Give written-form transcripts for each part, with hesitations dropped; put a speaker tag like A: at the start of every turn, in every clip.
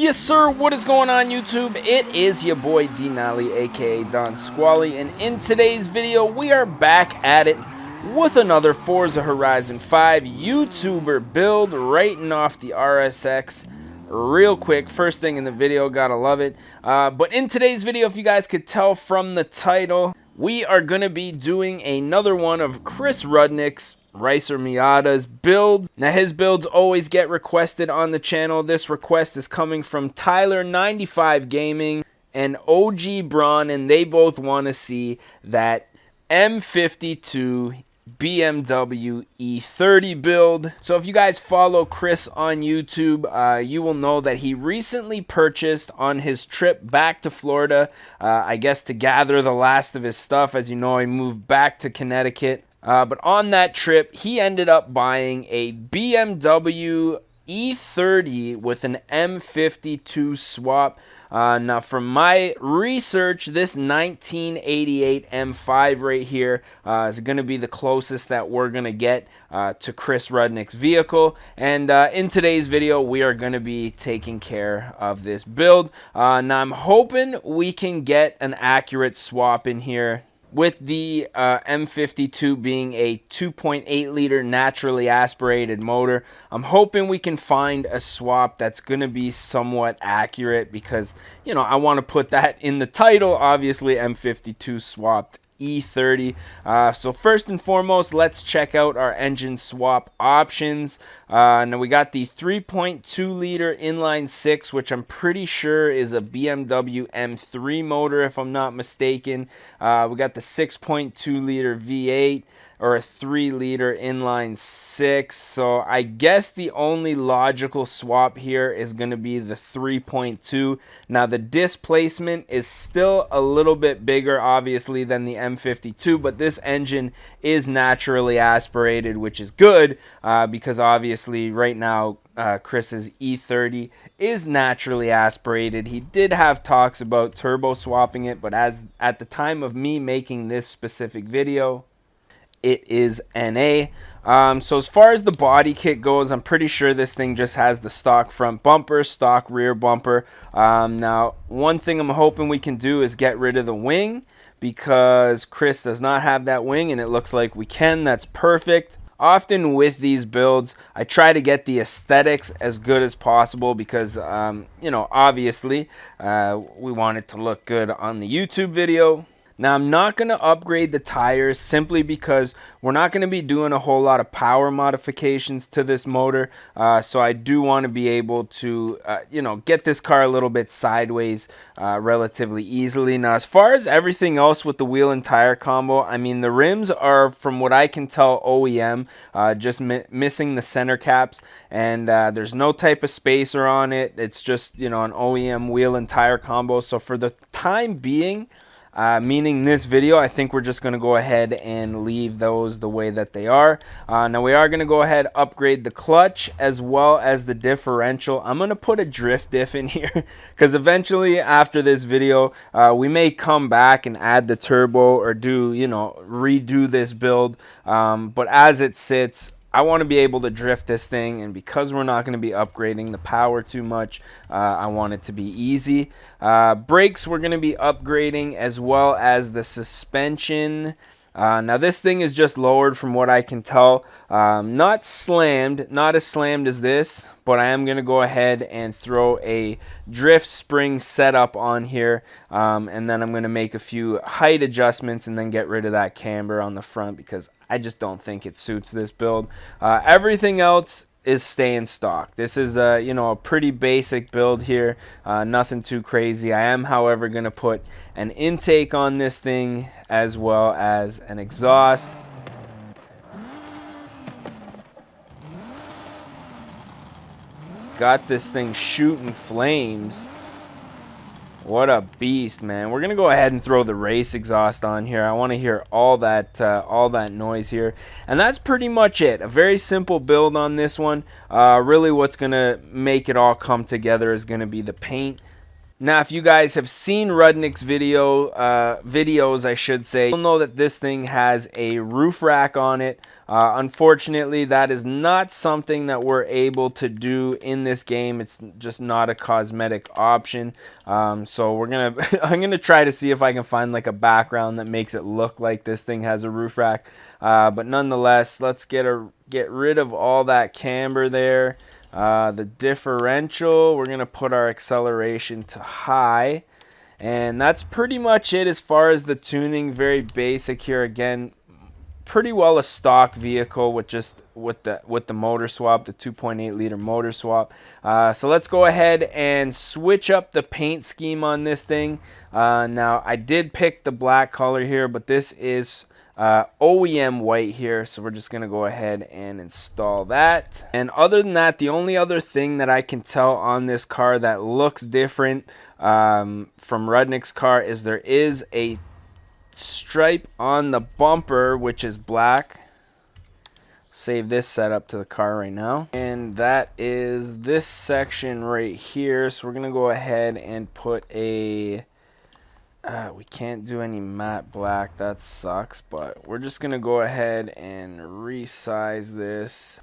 A: Yes, sir. What is going on, YouTube? It is your boy D-Nally, aka Don Squally, and in today's video, we are back at it with another Forza Horizon 5 YouTuber build, writing off the RSX real quick. First thing in the video, gotta love it. But in today's video, if you guys could tell from the title, we are gonna be doing another one of Chris Rudnick's Racer Miata's build. Now, his builds always get requested on the channel. This request is coming from Tyler95 Gaming and OG Braun, and they both want to see that M52 BMW E30 build. So if you guys follow Chris on YouTube, you will know that he recently purchased on his trip back to Florida, I guess to gather the last of his stuff. As you know, he moved back to Connecticut. But on that trip, he ended up buying a BMW E30 with an M52 swap. Now, from my research, this 1988 M5 right here is going to be the closest that we're going to get to Chris Rudnick's vehicle. And in today's video, we are going to be taking care of this build. Now, I'm hoping we can get an accurate swap in here, with the M52 being a 2.8 liter naturally aspirated motor. I'm hoping we can find a swap that's going to be somewhat accurate, because, you know, I want to put that in the title. Obviously, M52 Swapped E30. So first and foremost, let's check out our engine swap options. Now we got the 3.2 liter inline 6, which I'm pretty sure is a BMW M3 motor, if I'm not mistaken. We got the 6.2 liter V8, or a 3 liter inline 6. So I guess the only logical swap here is going to be the 3.2. Now the displacement is still a little bit bigger, obviously, than the M52, but this engine is naturally aspirated, which is good, because obviously right now Chris's E30 is naturally aspirated. He did have talks about turbo swapping it, but as at the time of me making this specific video, it is NA. So as far as the body kit goes, I'm pretty sure this thing just has the stock front bumper, stock rear bumper. Now, one thing I'm hoping we can do is get rid of the wing, because Chris does not have that wing, and it looks like we can. That's perfect. Often with these builds, I try to get the aesthetics as good as possible, because, you know, obviously, we want it to look good on the YouTube video. Now, I'm not going to upgrade the tires simply because we're not going to be doing a whole lot of power modifications to this motor. So I do want to be able to, you know, get this car a little bit sideways relatively easily. Now, as far as everything else with the wheel and tire combo, I mean, the rims are, from what I can tell, OEM, just missing the center caps. And there's no type of spacer on it. It's just, you know, an OEM wheel and tire combo. So for the time being, meaning this video, I think we're just going to go ahead and leave those the way that they are. Now we are going to go ahead, upgrade the clutch as well as the differential. I'm going to put a drift diff in here, because eventually after this video, we may come back and add the turbo, or do, you know, redo this build. But as it sits, I want to be able to drift this thing, and because we're not going to be upgrading the power too much, I want it to be easy. Brakes we're going to be upgrading, as well as the suspension. Now this thing is just lowered from what I can tell. Not slammed, not as slammed as this, but I am going to go ahead and throw a drift spring setup on here, and then I'm going to make a few height adjustments and then get rid of that camber on the front, because I just don't think it suits this build. Everything else is staying stock. This is you know, a pretty basic build here, nothing too crazy. I am, however, going to put an intake on this thing as well as an exhaust. Got this thing shooting flames. What a beast, man. We're gonna go ahead and throw the race exhaust on here. I want to hear all that noise here, and that's pretty much it. A very simple build on this one. Really what's gonna make it all come together is gonna be the paint. Now, if you guys have seen Rudnick's videos, I should say, you'll know that this thing has a roof rack on it. Unfortunately, that is not something that we're able to do in this game. It's just not a cosmetic option. So I'm gonna try to see if I can find like a background that makes it look like this thing has a roof rack. But nonetheless, let's get rid of all that camber there. The differential, we're going to put our acceleration to high. And that's pretty much it as far as the tuning. Very basic here. Again, pretty well a stock vehicle with the motor swap, the 2.8 liter motor swap. So let's go ahead and switch up the paint scheme on this thing. Now, I did pick the black color here, but this is OEM white here, so we're just gonna go ahead and install that. And other than that, the only other thing that I can tell on this car that looks different from Rudnick's car is there is a stripe on the bumper which is black. Save this setup to the car right now, and that is this section right here. So we're gonna go ahead and put a we can't do any matte black, that sucks, but we're just gonna go ahead and resize this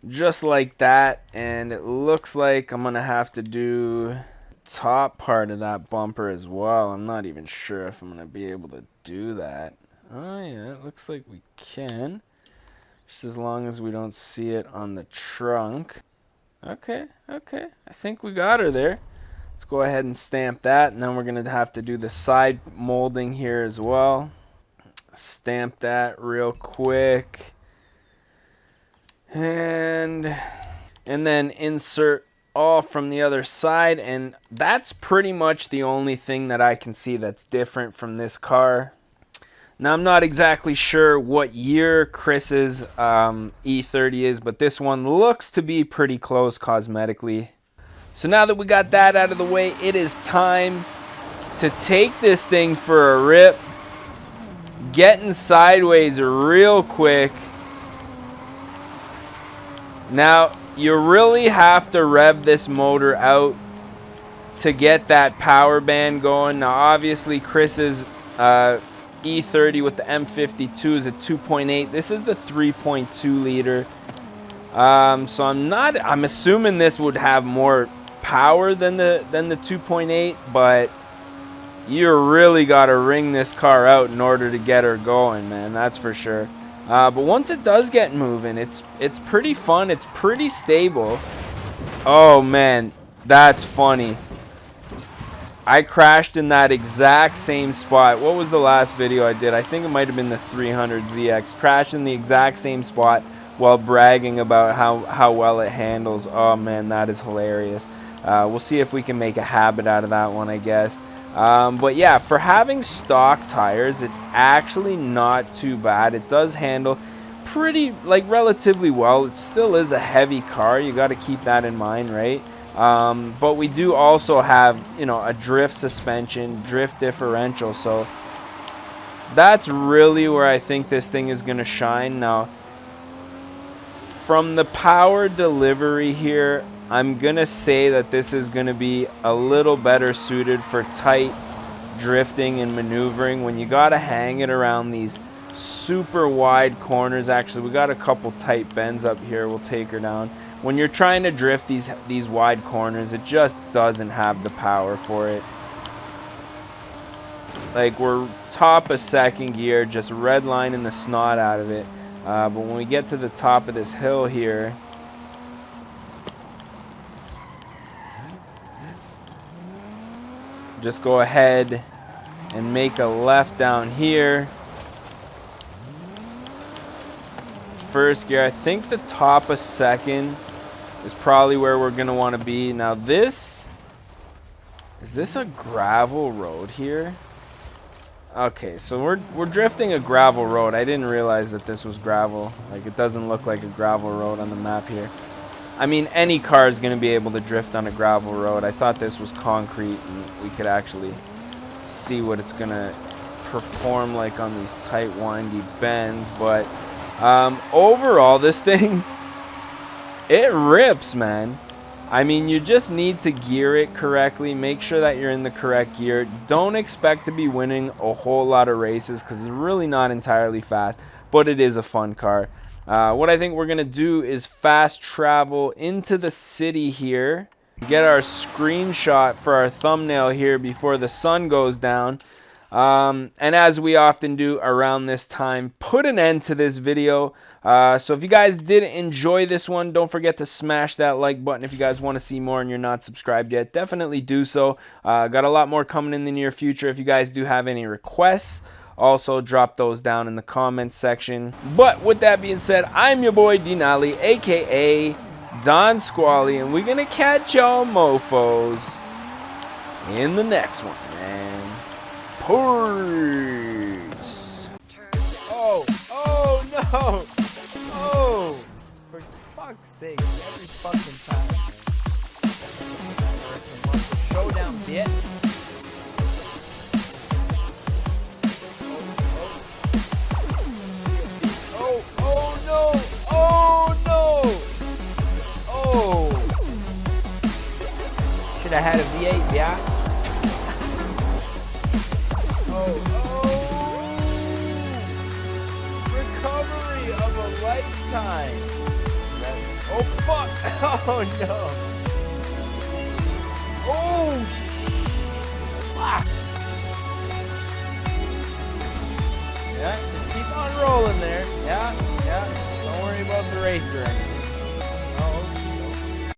A: just like that. And it looks like I'm gonna have to do top part of that bumper as well. I'm not even sure if I'm gonna be able to do that. Oh yeah, it looks like we can, just as long as we don't see it on the trunk. Okay, I think we got her there. Let's go ahead and stamp that, and then we're going to have to do the side molding here as well. Stamp that real quick. And then insert all from the other side, and that's pretty much the only thing that I can see that's different from this car. Now, I'm not exactly sure what year Chris's E30 is, but this one looks to be pretty close cosmetically. So now that we got that out of the way, it is time to take this thing for a rip. Getting sideways real quick. Now, you really have to rev this motor out to get that power band going. Now, obviously, Chris's E30 with the M52 is a 2.8. This is the 3.2 liter. So I'm assuming this would have more power than the 2.8, but you really got to wring this car out in order to get her going, man. That's for sure. But once it does get moving, it's pretty fun. It's pretty stable. Oh man, that's funny. I crashed in that exact same spot. What was the last video I did? I think it might have been the 300ZX. Crashed in the exact same spot while bragging about how well it handles. Oh man, that is hilarious. We'll see if we can make a habit out of that one, I guess. But yeah, for having stock tires, it's actually not too bad. It does handle pretty, like, relatively well. It still is a heavy car. You got to keep that in mind, right? But we do also have, you know, a drift suspension, drift differential. So that's really where I think this thing is going to shine. Now, from the power delivery here, I'm going to say that this is going to be a little better suited for tight drifting and maneuvering when you got to hang it around these super wide corners. Actually, we got a couple tight bends up here. We'll take her down. When you're trying to drift these wide corners, it just doesn't have the power for it. Like, we're top of second gear, just redlining the snot out of it. But when we get to the top of this hill here, just go ahead and make a left down here. First gear, I think the top of second is probably where we're gonna want to be. Now is this a gravel road here? Okay, so we're drifting a gravel road. I didn't realize that this was gravel. Like, it doesn't look like a gravel road on the map here. I mean, any car is going to be able to drift on a gravel road. I thought this was concrete and we could actually see what it's going to perform like on these tight, windy bends. But overall, this thing, it rips, man. I mean, you just need to gear it correctly. Make sure that you're in the correct gear. Don't expect to be winning a whole lot of races because it's really not entirely fast, but it is a fun car. What I think we're going to do is fast travel into the city here. Get our screenshot for our thumbnail here before the sun goes down. And as we often do around this time, put an end to this video. So if you guys did enjoy this one, don't forget to smash that like button. If you guys want to see more and you're not subscribed yet, definitely do so. Got a lot more coming in the near future. If you guys do have any requests, also drop those down in the comments section. But with that being said, I'm your boy Denali, aka Don Squally, and we're gonna catch y'all mofos in the next one, man. Peace. Oh no! Oh, for fuck's sake, every fucking time. Showdown, bitch. Oh no! Oh! Should have had a V8, yeah? Recovery of a lifetime. Oh fuck! Oh no! Oh! Fuck! Yeah, just keep on rolling there. Yeah. Don't worry about the racer.